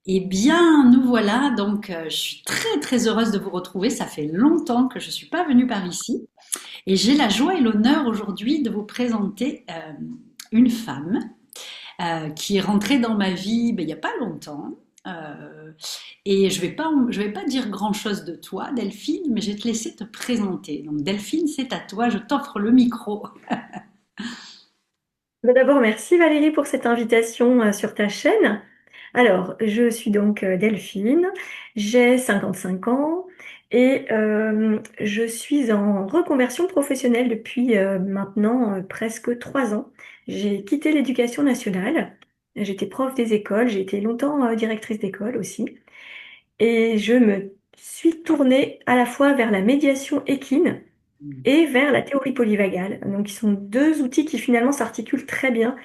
Eh bien, nous voilà. Donc, je suis très très heureuse de vous retrouver. Ça fait longtemps que je suis pas venue par ici, et j'ai la joie et l'honneur aujourd'hui de vous présenter une femme qui est rentrée dans ma vie, il y a pas longtemps. Euh, et je vais pas dire grand-chose de toi, Delphine, mais je vais te laisser te présenter. Donc, Delphine, c'est à toi. Je t'offre le micro. D'abord, merci Valérie pour cette invitation sur ta chaîne. Alors, je suis donc Delphine, j'ai 55 ans et je suis en reconversion professionnelle depuis maintenant presque 3 ans. J'ai quitté l'éducation nationale, j'étais prof des écoles, j'ai été longtemps directrice d'école aussi et je me suis tournée à la fois vers la médiation équine et vers la théorie polyvagale. Donc, ils sont deux outils qui finalement s'articulent très bien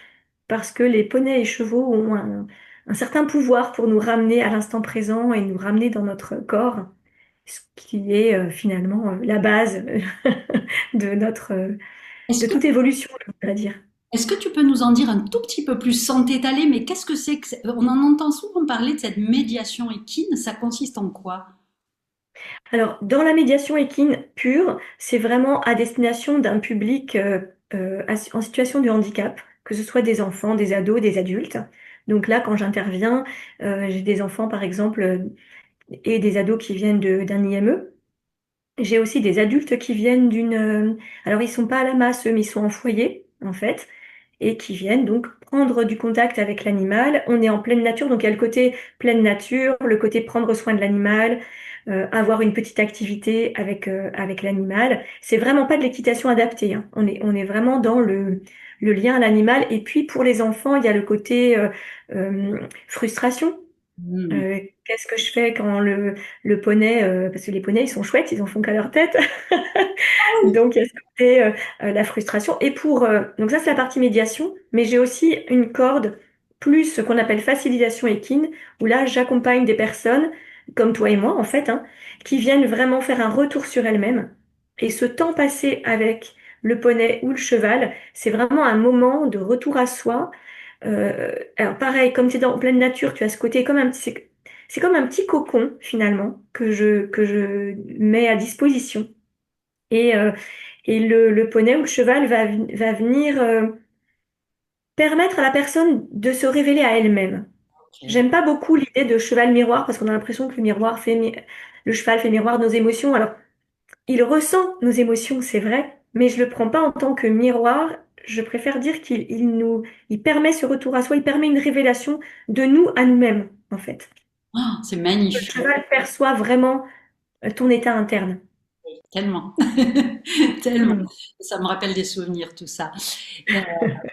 parce que les poneys et chevaux ont un certain pouvoir pour nous ramener à l'instant présent et nous ramener dans notre corps, ce qui est finalement la base de Est-ce de que toute évolution, je voudrais dire. Est-ce que tu peux nous en dire un tout petit peu plus sans t'étaler, mais qu'est-ce que c'est que on en entend souvent parler de cette médiation équine, ça consiste en quoi? Alors, dans la médiation équine pure, c'est vraiment à destination d'un public en situation de handicap, que ce soit des enfants, des ados, des adultes. Donc là, quand j'interviens, j'ai des enfants, par exemple, et des ados qui viennent d'un IME. J'ai aussi des adultes qui viennent alors ils sont pas à la masse, eux, mais ils sont en foyer, en fait, et qui viennent donc prendre du contact avec l'animal. On est en pleine nature, donc il y a le côté pleine nature, le côté prendre soin de l'animal, avoir une petite activité avec l'animal. C'est vraiment pas de l'équitation adaptée, hein. On est vraiment dans le lien à l'animal. Et puis pour les enfants, il y a le côté frustration. Hmm. Qu'est-ce que je fais quand le poney, parce que les poneys ils sont chouettes, ils en font qu'à leur tête. Donc il y a ce côté, la frustration. Et donc ça c'est la partie médiation, mais j'ai aussi une corde plus ce qu'on appelle facilitation équine, où là j'accompagne des personnes comme toi et moi en fait, hein, qui viennent vraiment faire un retour sur elles-mêmes. Et ce temps passé avec le poney ou le cheval, c'est vraiment un moment de retour à soi. Alors pareil, comme tu es en pleine nature, tu as ce côté comme c'est comme un petit cocon finalement que je mets à disposition. Et, euh, et le poney ou le cheval va venir permettre à la personne de se révéler à elle-même. Ok. J'aime pas beaucoup l'idée de cheval miroir parce qu'on a l'impression que le cheval fait miroir de nos émotions. Alors, il ressent nos émotions, c'est vrai, mais je le prends pas en tant que miroir. Je préfère dire il permet ce retour à soi, il permet une révélation de nous à nous-mêmes, en fait. Ah, c'est Le magnifique, cheval perçoit vraiment ton état interne. tellement, tellement. Hmm. Ça me rappelle des souvenirs, tout ça.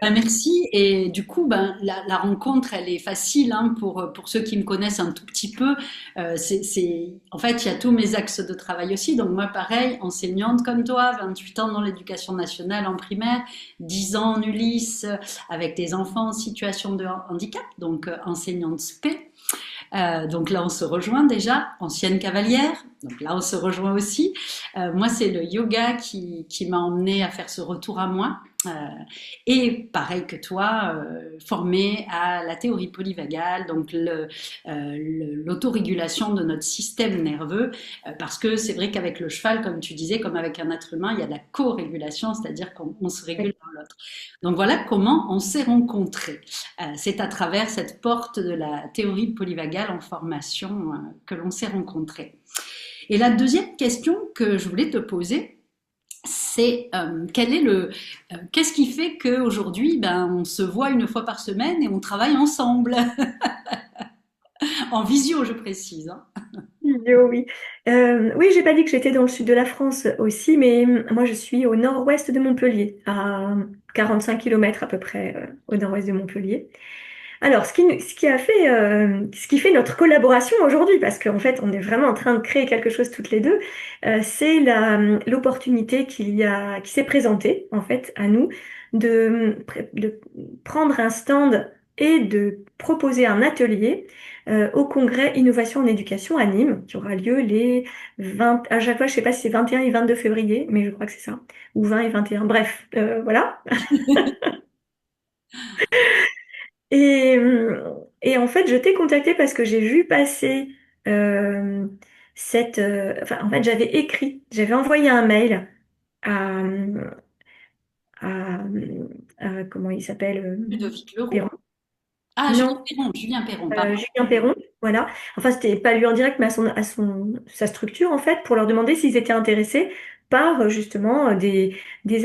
Merci. Et du coup, la rencontre, elle est facile hein, pour ceux qui me connaissent un tout petit peu. En fait, il y a tous mes axes de travail aussi. Donc moi, pareil, enseignante comme toi, 28 ans dans l'éducation nationale en primaire, 10 ans en Ulysse, avec des enfants en situation de handicap, donc enseignante SP. Donc là, on se rejoint déjà, ancienne cavalière. Donc là, on se rejoint aussi. Moi, c'est le yoga qui m'a emmené à faire ce retour à moi. Euh, et pareil que toi, formée à la théorie polyvagale, donc l'autorégulation de notre système nerveux, parce que c'est vrai qu'avec le cheval, comme tu disais, comme avec un être humain, il y a de la co-régulation, c'est-à-dire qu'on se régule dans l'autre. Donc voilà comment on s'est rencontrés. C'est à travers cette porte de la théorie polyvagale en formation que l'on s'est rencontrés. Et la deuxième question que je voulais te poser, c'est qu'est-ce qui fait qu'aujourd'hui, on se voit une fois par semaine et on travaille ensemble, en visio, je précise. Hein. Idiot, oui. Oui, j'ai pas dit que j'étais dans le sud de la France aussi, mais moi je suis au nord-ouest de Montpellier, à 45 kilomètres à peu près au nord-ouest de Montpellier. Alors, ce qui fait notre collaboration aujourd'hui, parce qu'en fait, on est vraiment en train de créer quelque chose toutes les deux, c'est l'opportunité qui s'est présentée en fait à nous de prendre un stand et de proposer un atelier au congrès Innovation en éducation à Nîmes, qui aura lieu les 20, à chaque fois, je sais pas si c'est 21 et 22 février, mais je crois que c'est ça, ou 20 et 21, bref, voilà. Et, Et en fait, je t'ai contacté parce que j'ai vu passer euh, enfin, en fait, j'avais envoyé un mail à, comment il s'appelle, Ludovic Leroux. Perron. Ah, Non, Julien Perron, pardon. Julien Perron, voilà. Enfin, c'était pas lui en direct, mais sa structure, en fait, pour leur demander s'ils étaient intéressés par justement des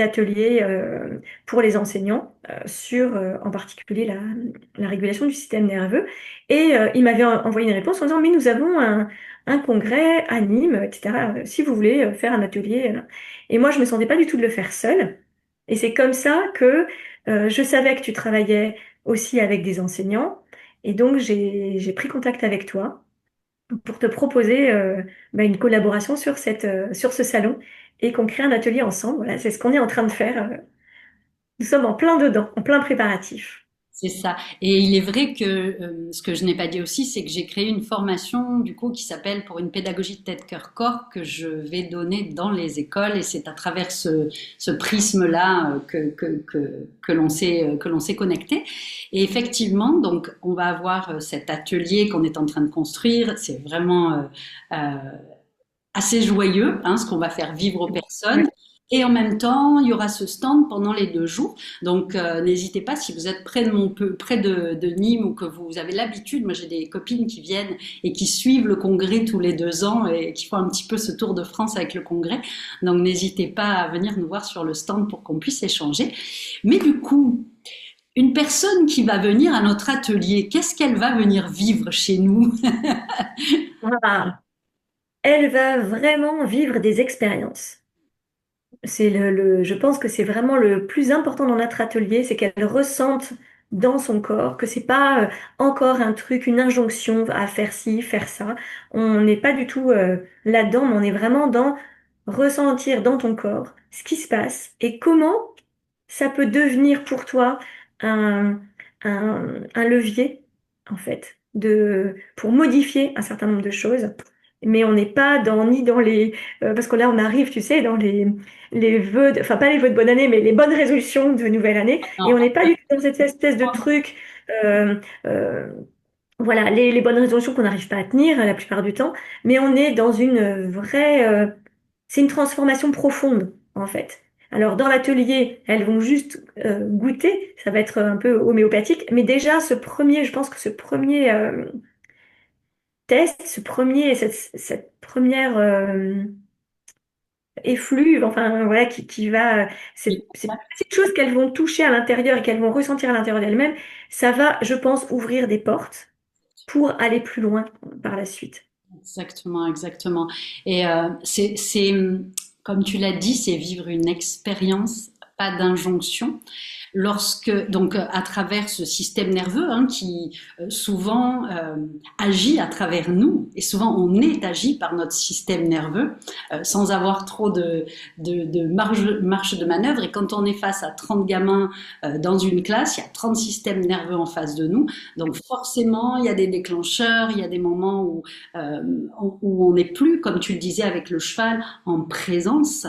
ateliers pour les enseignants sur en particulier la régulation du système nerveux. Et il m'avait envoyé une réponse en disant, mais nous avons un congrès à Nîmes, etc. Si vous voulez faire un atelier. Et moi, je me sentais pas du tout de le faire seule. Et c'est comme ça que je savais que tu travaillais aussi avec des enseignants. Et donc, j'ai pris contact avec toi pour te proposer une collaboration sur sur ce salon et qu'on crée un atelier ensemble. Voilà, c'est ce qu'on est en train de faire. Nous sommes en plein dedans, en plein préparatif. C'est ça. Et il est vrai que ce que je n'ai pas dit aussi, c'est que j'ai créé une formation du coup qui s'appelle pour une pédagogie de tête, cœur, corps que je vais donner dans les écoles et c'est à travers ce prisme-là que l'on s'est connecté. Et effectivement, donc on va avoir cet atelier qu'on est en train de construire. C'est vraiment euh, assez joyeux, hein, ce qu'on va faire vivre aux personnes. Ouais. Et en même temps, il y aura ce stand pendant les 2 jours. Donc, n'hésitez pas si vous êtes près de Nîmes ou que vous avez l'habitude. Moi, j'ai des copines qui viennent et qui suivent le congrès tous les 2 ans et qui font un petit peu ce tour de France avec le congrès. Donc, n'hésitez pas à venir nous voir sur le stand pour qu'on puisse échanger. Mais du coup, une personne qui va venir à notre atelier, qu'est-ce qu'elle va venir vivre chez nous? Voilà. Elle va vraiment vivre des expériences. Je pense que c'est vraiment le plus important dans notre atelier, c'est qu'elle ressente dans son corps que c'est pas encore un truc, une injonction à faire ci, faire ça. On n'est pas du tout là-dedans, mais on est vraiment dans ressentir dans ton corps ce qui se passe et comment ça peut devenir pour toi un, un levier, en fait, pour modifier un certain nombre de choses. Mais on n'est pas ni dans parce que là, on arrive, tu sais, dans les vœux, enfin, pas les vœux de bonne année, mais les bonnes résolutions de nouvelle année. Et on Non. n'est pas du tout dans cette espèce de truc, euh, euh, voilà, les bonnes résolutions qu'on n'arrive pas à tenir la plupart du temps, mais on est dans une vraie, c'est une transformation profonde en fait. Alors dans l'atelier, elles vont juste goûter, ça va être un peu homéopathique, mais déjà je pense que ce premier test, cette première effluve, enfin voilà, qui va, c'est petites choses qu'elles vont toucher à l'intérieur et qu'elles vont ressentir à l'intérieur d'elles-mêmes, ça va, je pense, ouvrir des portes pour aller plus loin par la suite. Exactement, exactement. Et comme tu l'as dit, c'est vivre une expérience, pas d'injonction. Donc à travers ce système nerveux hein, qui souvent agit à travers nous, et souvent on est agi par notre système nerveux sans avoir trop de marge de manœuvre. Et quand on est face à 30 gamins dans une classe, il y a 30 systèmes nerveux en face de nous. Donc forcément, il y a des déclencheurs, il y a des moments euh, où on n'est plus, comme tu le disais avec le cheval, en présence.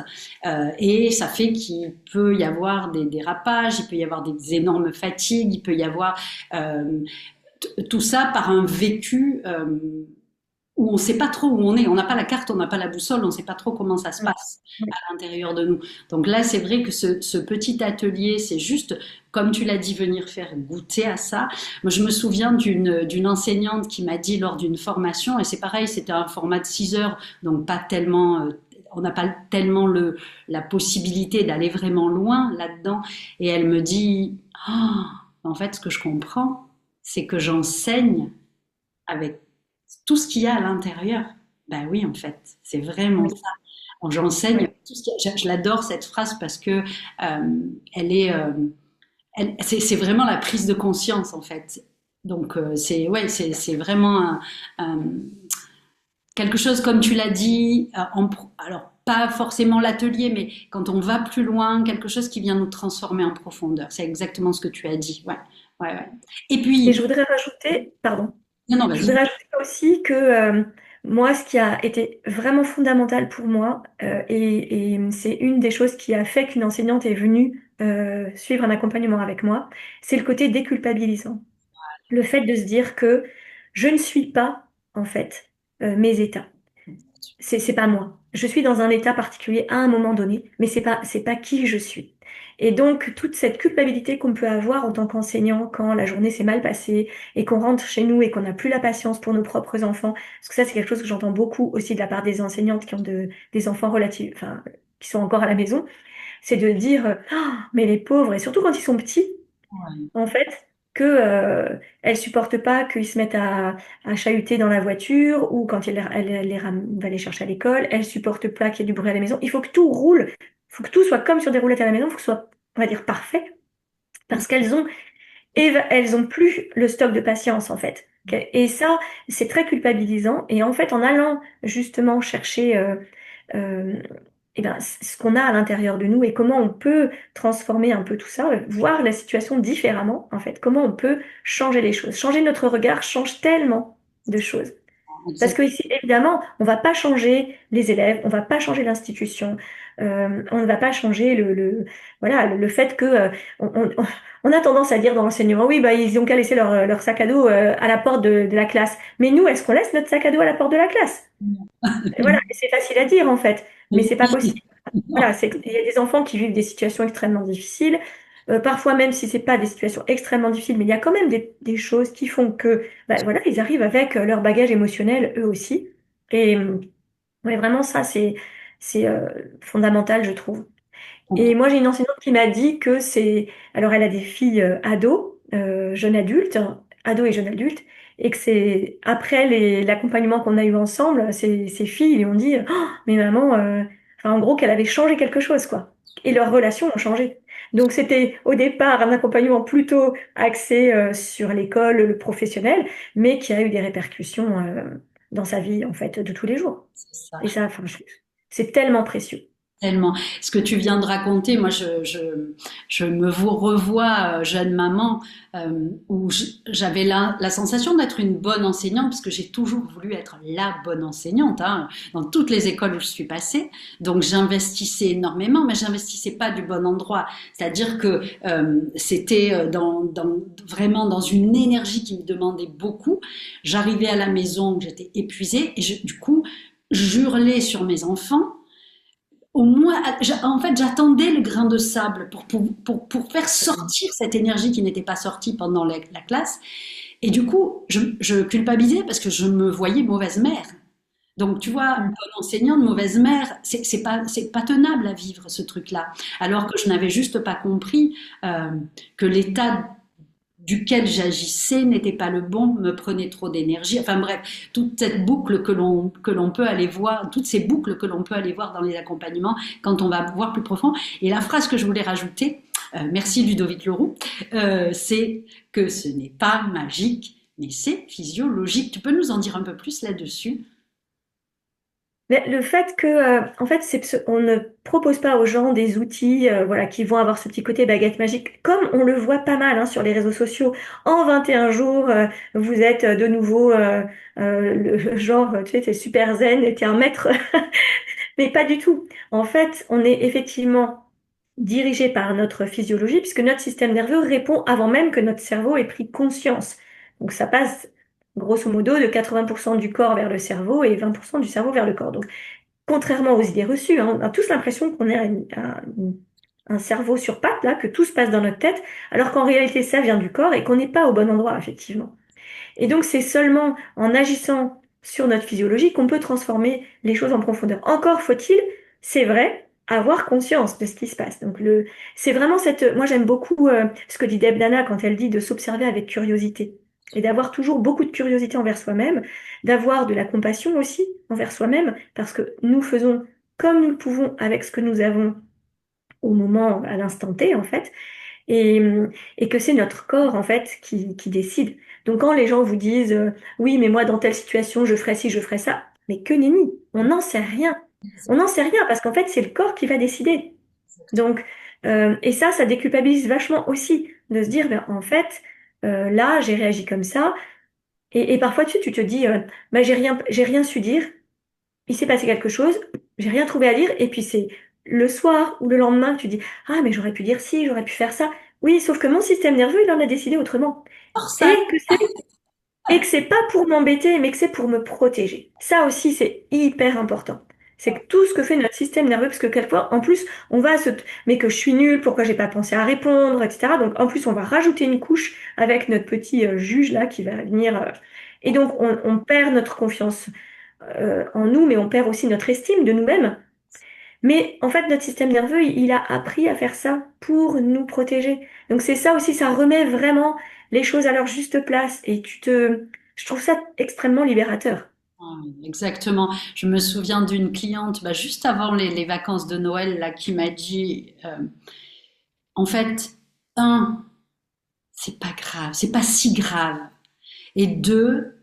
Et ça fait qu'il peut y avoir des dérapages, il peut y avoir des énormes fatigues, il peut y avoir tout ça par un vécu où on ne sait pas trop où on est. On n'a pas la carte, on n'a pas la boussole, on ne sait pas trop comment ça se Mm. passe à l'intérieur de nous. Donc là, c'est vrai que ce petit atelier, c'est juste, comme tu l'as dit, venir faire goûter à ça. Moi, je me souviens d'une enseignante qui m'a dit lors d'une formation, et c'est pareil, c'était un format de 6 heures, donc pas tellement... on n'a pas tellement la possibilité d'aller vraiment loin là-dedans. Et elle me dit, oh, en fait, ce que je comprends, c'est que j'enseigne avec tout ce qu'il y a à l'intérieur. Ben oui, en fait, c'est vraiment Oui, ça. J'enseigne oui. tout ce qu'il y a. Je l'adore cette phrase parce que elle est, c'est vraiment la prise de conscience en fait. Donc c'est ouais, c'est vraiment un, quelque chose comme tu l'as dit. Alors pas forcément l'atelier, mais quand on va plus loin, quelque chose qui vient nous transformer en profondeur. C'est exactement ce que tu as dit. Ouais, ouais, ouais. Et Et puis, je voudrais rajouter, pardon, non, non, je vas-y. voudrais rajouter aussi que moi, ce qui a été vraiment fondamental pour moi, et c'est une des choses qui a fait qu'une enseignante est venue suivre un accompagnement avec moi, c'est le côté déculpabilisant. le fait de se dire que je ne suis pas, en fait, mes états. C'est pas moi. Je suis dans un état particulier à un moment donné, mais c'est pas qui je suis. Et donc, toute cette culpabilité qu'on peut avoir en tant qu'enseignant quand la journée s'est mal passée et qu'on rentre chez nous et qu'on n'a plus la patience pour nos propres enfants, parce que ça, c'est quelque chose que j'entends beaucoup aussi de la part des enseignantes qui ont des enfants relatifs, enfin, qui sont encore à la maison, c'est de dire, ah, mais les pauvres, et surtout quand ils sont petits, Ouais. en fait, que elle supporte pas qu'ils se mettent à chahuter dans la voiture ou quand elle va les chercher à l'école. Elle supporte pas qu'il y ait du bruit à la maison. Il faut que tout roule. Il faut que tout soit comme sur des roulettes à la maison. Il faut que ce soit, on va dire, parfait. Parce elles ont plus le stock de patience, en fait. Et ça, c'est très culpabilisant. Et en fait, en allant justement chercher euh, eh ben, ce qu'on a à l'intérieur de nous et comment on peut transformer un peu tout ça, voir la situation différemment, en fait, comment on peut changer les choses. Changer notre regard change tellement de choses. Parce que Exact. ici, évidemment, on va pas changer les élèves, on va pas changer l'institution, on ne va pas changer voilà, le fait que on a tendance à dire dans l'enseignement, oui, bah, ils ont qu'à laisser leur sac à dos à la porte de la classe. Mais nous, est-ce qu'on laisse notre sac à dos à la porte de la classe? Et voilà, et c'est facile à dire en fait, mais c'est pas possible. Voilà, il y a des enfants qui vivent des situations extrêmement difficiles. Parfois, même si c'est pas des situations extrêmement difficiles, mais il y a quand même des choses qui font que, bah, voilà, ils arrivent avec leur bagage émotionnel eux aussi. Et ouais, vraiment, ça, c'est fondamental, je trouve. Et moi, j'ai une enseignante qui m'a dit que alors elle a des filles ados, jeunes adultes, hein, ados et jeunes adultes, et que c'est après l'accompagnement qu'on a eu ensemble, ces filles lui ont dit, oh, mais maman, enfin, en gros, qu'elle avait changé quelque chose, quoi. Et leurs relations ont changé. Donc c'était au départ un accompagnement plutôt axé sur l'école, le professionnel, mais qui a eu des répercussions dans sa vie, en fait, de tous les jours. C'est ça. Et ça, enfin, c'est tellement précieux. Tellement. Ce que tu viens de raconter, moi, je me vous revois jeune maman, où j'avais la sensation d'être une bonne enseignante, parce que j'ai toujours voulu être la bonne enseignante, hein, dans toutes les écoles où je suis passée. Donc, j'investissais énormément, mais j'investissais pas du bon endroit. C'est-à-dire que c'était vraiment dans une énergie qui me demandait beaucoup. J'arrivais à la maison, j'étais épuisée, et du coup, j'hurlais sur mes enfants au moins, en fait, j'attendais le grain de sable pour faire sortir cette énergie qui n'était pas sortie pendant la classe. Et du coup, je culpabilisais parce que je me voyais mauvaise mère. Donc, tu vois, Mm. bonne enseignante, mauvaise mère, c'est pas tenable à vivre ce truc-là. Alors que je n'avais juste pas compris que l'état duquel j'agissais n'était pas le bon, me prenait trop d'énergie. Enfin bref, toute cette boucle que l'on peut aller voir, toutes ces boucles que l'on peut aller voir dans les accompagnements quand on va voir plus profond. Et la phrase que je voulais rajouter, merci Ludovic Leroux, c'est que ce n'est pas magique, mais c'est physiologique. Tu peux nous en dire un peu plus là-dessus? Mais le fait que, en fait, on ne propose pas aux gens des outils, voilà, qui vont avoir ce petit côté baguette magique, comme on le voit pas mal hein, sur les réseaux sociaux. En 21 jours, vous êtes de nouveau le genre, tu sais, t'es super zen, t'es un maître, mais pas du tout. En fait, on est effectivement dirigé par notre physiologie, puisque notre système nerveux répond avant même que notre cerveau ait pris conscience. Donc ça passe grosso modo de 80% du corps vers le cerveau et 20% du cerveau vers le corps. Donc contrairement aux idées reçues, hein, on a tous l'impression qu'on est un cerveau sur pattes, là, que tout se passe dans notre tête, alors qu'en réalité ça vient du corps et qu'on n'est pas au bon endroit, effectivement. Et donc c'est seulement en agissant sur notre physiologie qu'on peut transformer les choses en profondeur. Encore faut-il, c'est vrai, avoir conscience de ce qui se passe. Donc c'est vraiment moi j'aime beaucoup ce que dit Deb Dana quand elle dit de s'observer avec curiosité et d'avoir toujours beaucoup de curiosité envers soi-même, d'avoir de la compassion aussi envers soi-même parce que nous faisons comme nous le pouvons avec ce que nous avons au moment, à l'instant T en fait et, et que c'est notre corps en fait qui décide. Donc quand les gens vous disent oui mais moi dans telle situation je ferais ci, je ferais ça, mais que nenni, on n'en sait rien. On n'en sait rien parce qu'en fait c'est le corps qui va décider. Donc et ça déculpabilise vachement aussi de se dire ben, en fait là j'ai réagi comme ça et parfois tu te dis bah, j'ai rien su dire, il s'est passé quelque chose, j'ai rien trouvé à dire, et puis c'est le soir ou le lendemain, tu dis, ah, mais j'aurais pu dire ci, j'aurais pu faire ça. Oui, sauf que mon système nerveux, il en a décidé autrement. Or ça, Et que c'est pas pour m'embêter, mais que c'est pour me protéger. Ça aussi, c'est hyper important. C'est que tout ce que fait notre système nerveux, parce que quelquefois, en plus, on va se... Mais que je suis nulle, pourquoi j'ai pas pensé à répondre, etc. Donc, en plus, on va rajouter une couche avec notre petit juge là qui va venir. Et donc, on perd notre confiance en nous, mais on perd aussi notre estime de nous-mêmes. Mais en fait, notre système nerveux, il a appris à faire ça pour nous protéger. Donc c'est ça aussi, ça remet vraiment les choses à leur juste place. Je trouve ça extrêmement libérateur. exactement. Je me souviens d'une cliente, bah, juste avant les vacances de Noël, là, qui m'a dit, en fait, un, c'est pas grave, c'est pas si grave. Et deux,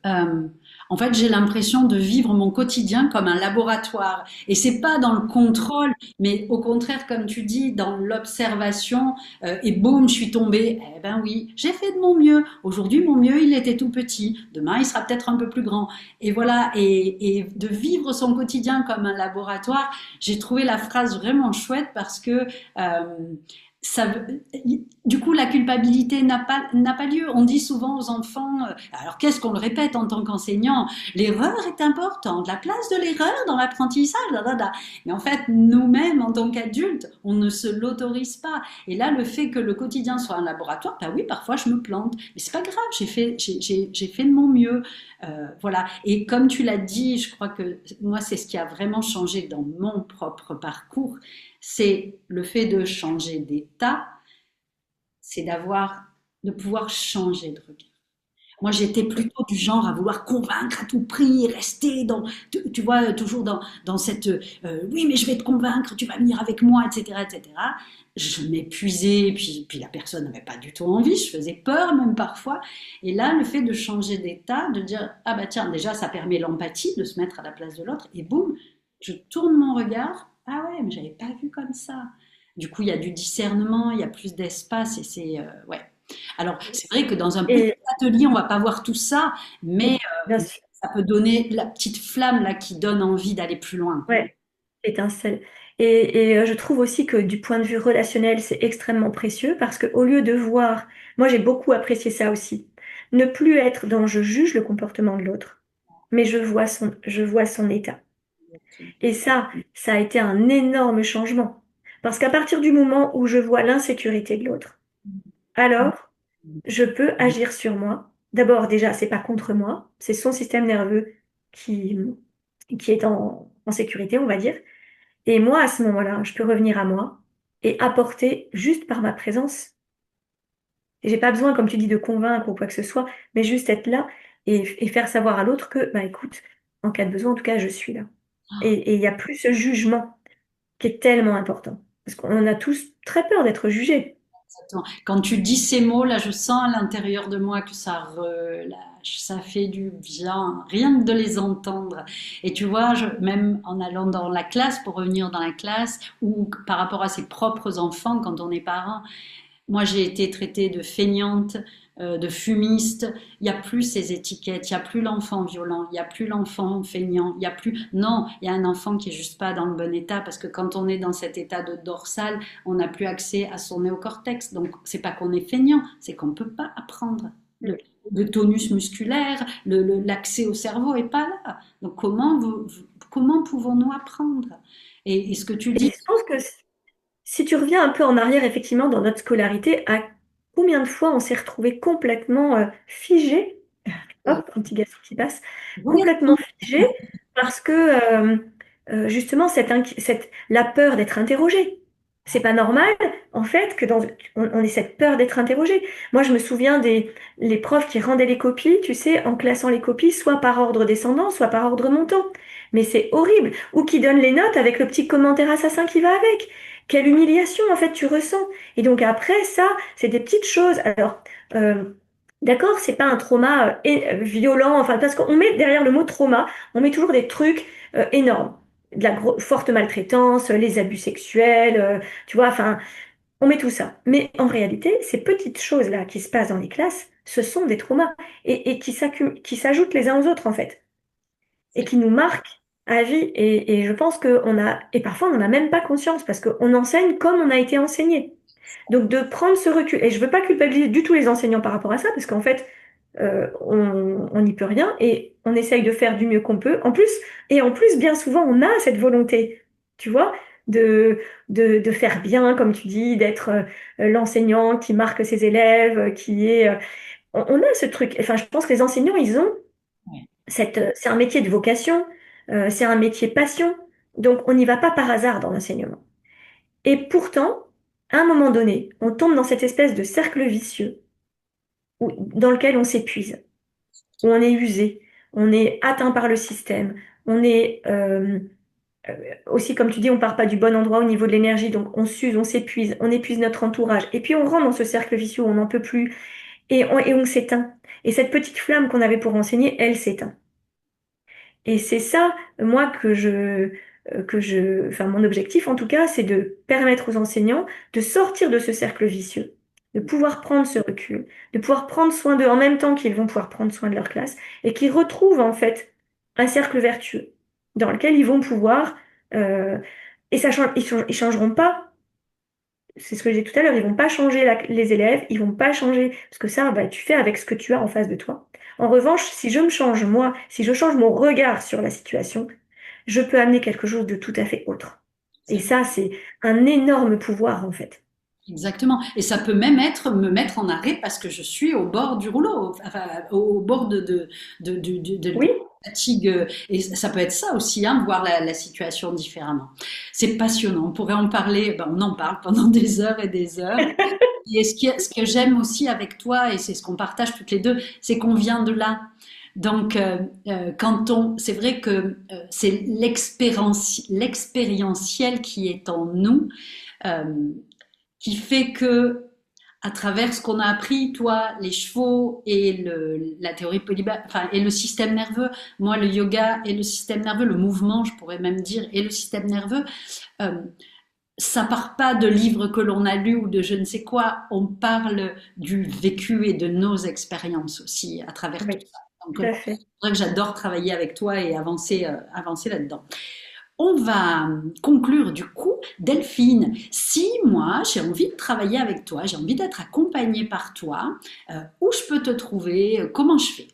en fait, j'ai l'impression de vivre mon quotidien comme un laboratoire. Et c'est pas dans le contrôle, mais au contraire, comme tu dis, dans l'observation. Et boum, je suis tombée. Eh ben oui, j'ai fait de mon mieux. Aujourd'hui, mon mieux, il était tout petit. Demain, il sera peut-être un peu plus grand. Et voilà. Et de vivre son quotidien comme un laboratoire, j'ai trouvé la phrase vraiment chouette parce que ça, du coup, la culpabilité n'a pas lieu. On dit souvent aux enfants, alors qu'est-ce qu'on le répète en tant qu'enseignant? L'erreur est importante, la place de l'erreur dans l'apprentissage, da, da, da. Mais en fait, nous-mêmes, en tant qu'adultes, on ne se l'autorise pas. Et là, le fait que le quotidien soit un laboratoire, bah oui, parfois je me plante, mais c'est pas grave, j'ai fait de mon mieux. Voilà. Et comme tu l'as dit, je crois que moi, c'est ce qui a vraiment changé dans mon propre parcours, c'est le fait de changer d'état, c'est de pouvoir changer de regard. Moi, j'étais plutôt du genre à vouloir convaincre à tout prix, rester tu vois, toujours dans cette, oui, mais je vais te convaincre, tu vas venir avec moi, etc., etc. Je m'épuisais, puis la personne n'avait pas du tout envie, je faisais peur même parfois. Et là, le fait de changer d'état, de dire, ah bah tiens, déjà, ça permet l'empathie, de se mettre à la place de l'autre, et boum, je tourne mon regard, ah ouais, mais j'avais pas vu comme ça. Du coup, il y a du discernement, il y a plus d'espace, et c'est, ouais. Alors, c'est vrai que dans un petit Et atelier, on va pas voir tout ça, mais bien sûr, ça peut donner la petite flamme là qui donne envie d'aller plus loin, quoi. ouais, étincelle. Je trouve aussi que du point de vue relationnel, c'est extrêmement précieux parce que au lieu de voir, moi j'ai beaucoup apprécié ça aussi, ne plus être dans je juge le comportement de l'autre, mais je vois son état. Et ça a été un énorme changement. Parce qu'à partir du moment où je vois l'insécurité de l'autre, alors je peux agir sur moi. D'abord, déjà, c'est pas contre moi, c'est son système nerveux qui, qui est en sécurité, on va dire. Et moi, à ce moment-là, je peux revenir à moi et apporter juste par ma présence. Et j'ai pas besoin, comme tu dis, de convaincre ou quoi que ce soit, mais juste être là et faire savoir à l'autre que, bah écoute, en cas de besoin, en tout cas, je suis là. Et il n'y a plus ce jugement qui est tellement important. Parce qu'on a tous très peur d'être jugés. Exactement. Quand tu dis ces mots, là, je sens à l'intérieur de moi que ça relâche, ça fait du bien, rien que de les entendre. Et tu vois, même en allant dans la classe, pour revenir dans la classe, ou par rapport à ses propres enfants, quand on est parent, moi, j'ai été traitée de feignante, de fumiste. Il n'y a plus ces étiquettes. Il n'y a plus l'enfant violent. Il n'y a plus l'enfant feignant. Il y a plus. Non, il y a un enfant qui est juste pas dans le bon état parce que quand on est dans cet état de dorsale, on n'a plus accès à son néocortex. Donc, c'est pas qu'on est feignant, c'est qu'on peut pas apprendre. Le tonus musculaire, l'accès au cerveau est pas là. Donc, comment pouvons-nous apprendre? Et ce que tu Et dis, je pense que si tu reviens un peu en arrière, effectivement, dans notre scolarité, à combien de fois on s'est retrouvé complètement figé, hop, un petit garçon qui passe, complètement figé, parce que justement, la peur d'être interrogé. C'est pas normal, en fait, on ait cette peur d'être interrogé. Moi, je me souviens des les profs qui rendaient les copies, tu sais, en classant les copies, soit par ordre descendant, soit par ordre montant. Mais c'est horrible. Ou qui donnent les notes avec le petit commentaire assassin qui va avec. Quelle humiliation, en fait, tu ressens. Et donc après, ça, c'est des petites choses. Alors, euh, d'accord, c'est pas un trauma violent, enfin, parce qu'on met derrière le mot trauma, on met toujours des trucs énormes. De la forte maltraitance, les abus sexuels, tu vois, enfin, on met tout ça. Mais en réalité, ces petites choses-là qui se passent dans les classes, ce sont des traumas et qui s'ajoutent les uns aux autres, en fait, et qui nous marquent à vie. Et je pense et parfois, on n'en a même pas conscience parce qu'on enseigne comme on a été enseigné. Donc de prendre ce recul, et je veux pas culpabiliser du tout les enseignants par rapport à ça, parce qu'en fait, on n'y peut rien et on essaye de faire du mieux qu'on peut. En plus, bien souvent, on a cette volonté, tu vois, de, de faire bien, comme tu dis, d'être l'enseignant qui marque ses élèves, qui est... on a ce truc. Enfin, je pense que les enseignants, ils ont Ouais. c'est un métier de vocation, c'est un métier passion. Donc, on n'y va pas par hasard dans l'enseignement. Et pourtant, à un moment donné, on tombe dans cette espèce de cercle vicieux dans lequel on s'épuise, où on est usé, on est atteint par le système, on est euh, aussi, comme tu dis, on part pas du bon endroit au niveau de l'énergie, donc on s'use, on s'épuise, on épuise notre entourage, et puis on rentre dans ce cercle vicieux où on n'en peut plus, et on s'éteint. Et cette petite flamme qu'on avait pour enseigner, elle s'éteint. Et c'est ça, moi, enfin, mon objectif en tout cas, c'est de permettre aux enseignants de sortir de ce cercle vicieux, de pouvoir prendre ce recul, de pouvoir prendre soin d'eux en même temps qu'ils vont pouvoir prendre soin de leur classe et qu'ils retrouvent en fait un cercle vertueux dans lequel ils vont pouvoir, euh, et ça change, ils changeront pas. C'est ce que j'ai dit tout à l'heure, ils vont pas changer les élèves, ils vont pas changer, parce que ça, bah, tu fais avec ce que tu as en face de toi. En revanche, si je me change moi, si je change mon regard sur la situation, je peux amener quelque chose de tout à fait autre. Et ça, c'est un énorme pouvoir, en fait. Exactement. Et ça peut même être me mettre en arrêt parce que je suis au bord du rouleau, enfin, au bord de Oui, fatigue. Et ça peut être ça aussi, hein, voir la situation différemment. C'est passionnant. On pourrait en parler, ben, on en parle pendant des heures et des heures. Et ce que j'aime aussi avec toi, et c'est ce qu'on partage toutes les deux, c'est qu'on vient de là. Donc, c'est vrai que c'est l'expérientiel qui est en nous. Euh, qui fait que, à travers ce qu'on a appris, toi, les chevaux et la théorie polybale, enfin, et le système nerveux, moi, le yoga et le système nerveux, le mouvement, je pourrais même dire, et le système nerveux, euh, ça part pas de livres que l'on a lus ou de je ne sais quoi, on parle du vécu et de nos expériences aussi à travers tout oui, ça. Donc, tout à c'est fait. vrai que j'adore travailler avec toi et avancer là-dedans. On va conclure du coup, Delphine. Si moi j'ai envie de travailler avec toi, j'ai envie d'être accompagnée par toi, où je peux te trouver, comment je fais?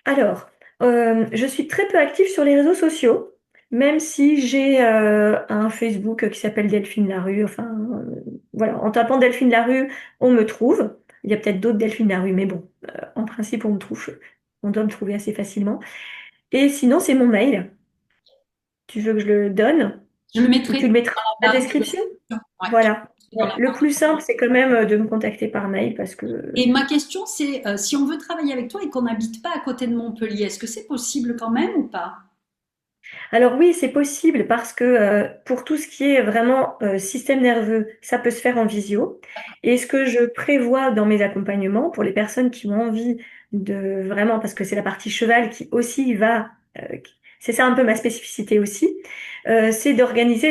Alors, je suis très peu active sur les réseaux sociaux, même si j'ai un Facebook qui s'appelle Delphine Larue. Enfin, voilà, en tapant Delphine Larue, on me trouve. Il y a peut-être d'autres Delphine Larue, mais bon, en principe, on doit me trouver assez facilement. Et sinon, c'est mon mail. Tu veux que je le donne Je le ou tu mettrai le mettras dans dans la la barre de description? description. Ouais, Voilà. dans Ouais. la Le barre de plus simple, description. c'est quand même de me contacter par mail parce que Et ma question c'est, si on veut travailler avec toi et qu'on n'habite pas à côté de Montpellier, est-ce que c'est possible quand même ou pas? alors oui, c'est possible parce que pour tout ce qui est vraiment système nerveux, ça peut se faire en visio. Et ce que je prévois dans mes accompagnements pour les personnes qui ont envie de vraiment, parce que c'est la partie cheval qui aussi va, c'est ça un peu ma spécificité aussi, c'est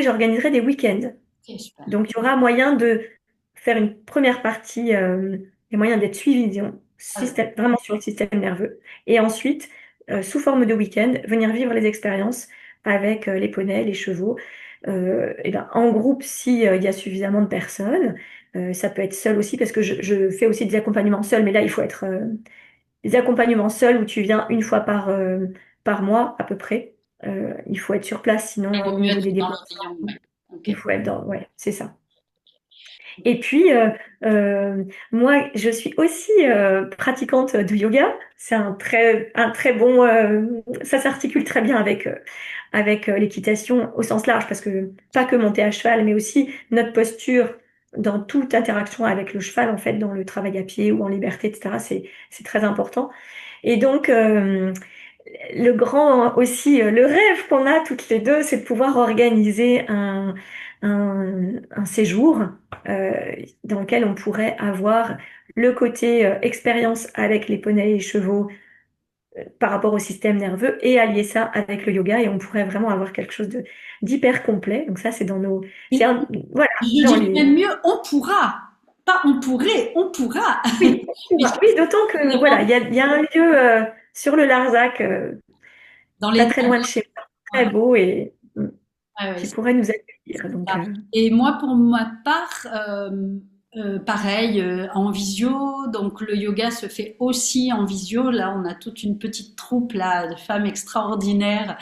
j'organiserai des week-ends. Ok, super. Donc il y aura moyen de faire une première partie, il y a moyen d'être suivi, disons, vraiment sur le système nerveux. Et ensuite, sous forme de week-end, venir vivre les expériences avec les poneys, les chevaux, et ben, en groupe si, il y a suffisamment de personnes. Ça peut être seul aussi, parce que je fais aussi des accompagnements seuls, mais là, il faut être des accompagnements seuls où tu viens une fois par mois à peu près. Il faut être sur place, Il sinon vaut au mieux niveau être des dans le déplacements, rayon. Ouais. Ok. il faut être dans... Ouais, c'est ça. Et puis, euh, moi, je suis aussi pratiquante du yoga. C'est un très bon... ça s'articule très bien avec l'équitation au sens large, parce que pas que monter à cheval, mais aussi notre posture dans toute interaction avec le cheval, en fait, dans le travail à pied ou en liberté, etc. C'est très important. Et donc, le grand aussi, le rêve qu'on a toutes les deux, c'est de pouvoir organiser un séjour euh, dans lequel on pourrait avoir le côté expérience avec les poneys et les chevaux par rapport au système nerveux et allier ça avec le yoga et on pourrait vraiment avoir quelque chose d'hyper complet. Donc ça, c'est dans nos, c'est Et voilà, je dans dirais même les, mieux, on pourra. Pas on pourrait, on pourra. oui, Mais oui, d'autant que voilà, vraiment, il y a un lieu sur le Larzac, dans pas les très loin de chez moi, très beau et Ouais, ouais, qui pourraient nous accueillir. Donc, ça. Et moi, pour ma part, pareil, en visio. Donc le yoga se fait aussi en visio. Là, on a toute une petite troupe là de femmes extraordinaires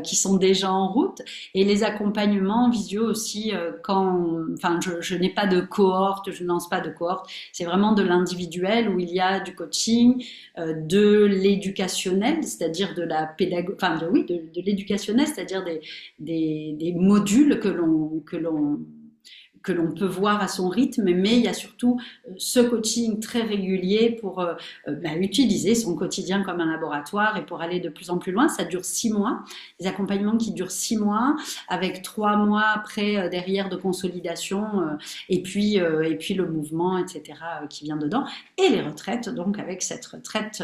qui sont déjà en route. Et les accompagnements en visio aussi. Enfin, je n'ai pas de cohorte, je ne lance pas de cohorte. C'est vraiment de l'individuel où il y a du coaching, de l'éducationnel, c'est-à-dire de la pédagogie, enfin oui, de l'éducationnel, c'est-à-dire des modules que l'on peut voir à son rythme, mais il y a surtout ce coaching très régulier pour utiliser son quotidien comme un laboratoire et pour aller de plus en plus loin. Ça dure 6 mois, des accompagnements qui durent 6 mois, avec 3 mois après derrière de consolidation, et puis le mouvement, etc., qui vient dedans, et les retraites, donc avec cette retraite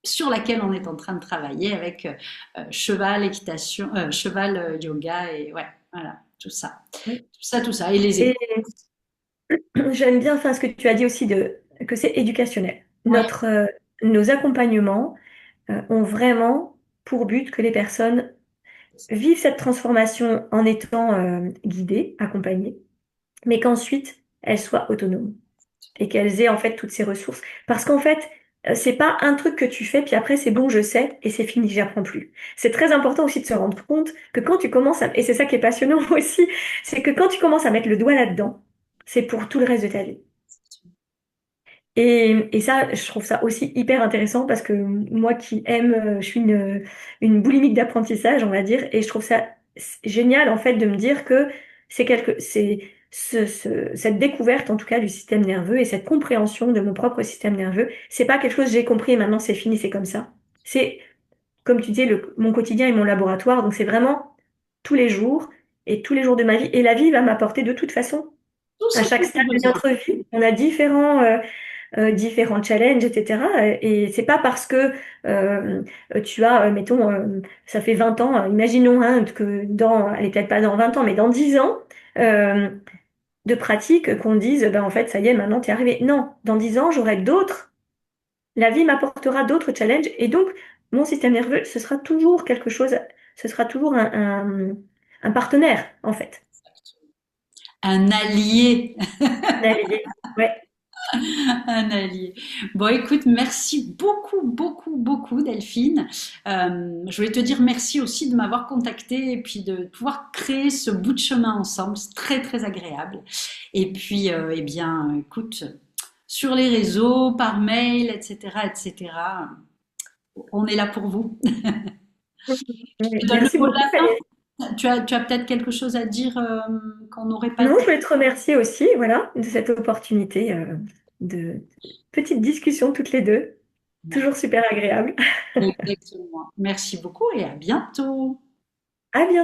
sur laquelle on est en train de travailler avec cheval, équitation, cheval, yoga et ouais, voilà, tout ça. oui. Tout ça. Et les Et écoles. j'aime bien enfin, ce que tu as dit aussi que c'est éducationnel. Ouais, Nos accompagnements ont vraiment pour but que les personnes vivent cette transformation en étant guidées, accompagnées, mais qu'ensuite elles soient autonomes et qu'elles aient en fait toutes ces ressources. Parce qu'en fait, c'est pas un truc que tu fais, puis après c'est bon, je sais, et c'est fini, j'apprends plus. C'est très important aussi de se rendre compte que quand tu commences et c'est ça qui est passionnant aussi, c'est que quand tu commences à mettre le doigt là-dedans, c'est pour tout le reste de ta vie. Et ça, je trouve ça aussi hyper intéressant parce que moi qui aime, je suis une boulimique d'apprentissage, on va dire, et je trouve ça génial en fait de me dire que c'est cette découverte en tout cas du système nerveux et cette compréhension de mon propre système nerveux, c'est pas quelque chose que j'ai compris et maintenant c'est fini, c'est comme ça. C'est comme tu disais, mon quotidien et mon laboratoire, donc c'est vraiment tous les jours et tous les jours de ma vie. Et la vie va m'apporter de toute façon tout à ce chaque dont tu stade as de besoin. notre vie, on a différents challenges, etc. Et c'est pas parce que tu as, mettons, ça fait 20 ans, imaginons hein, que allez peut-être pas dans 20 ans, mais dans 10 ans euh, de pratique, qu'on dise, ben, en fait, ça y est, maintenant tu es arrivé. Non, dans 10 ans, j'aurai la vie m'apportera d'autres challenges, et donc mon système nerveux, ce sera toujours quelque chose, ce sera toujours un partenaire, en fait. Un allié. Naviguer. Ouais. Un allié. Bon, écoute, merci beaucoup, beaucoup, beaucoup, Delphine. Je voulais te dire merci aussi de m'avoir contacté et puis de pouvoir créer ce bout de chemin ensemble. C'est très, très agréable. Et puis, eh bien, écoute, sur les réseaux, par mail, etc., etc., on est là pour vous. Je te donne le Merci mot de beaucoup, la Valérie. fin. Tu as peut-être quelque chose à dire qu'on n'aurait pas Non, dit. je voulais te remercier aussi, voilà, de cette opportunité de petite discussion toutes les deux. Toujours super agréable. Exactement. Merci beaucoup et à bientôt. À bientôt.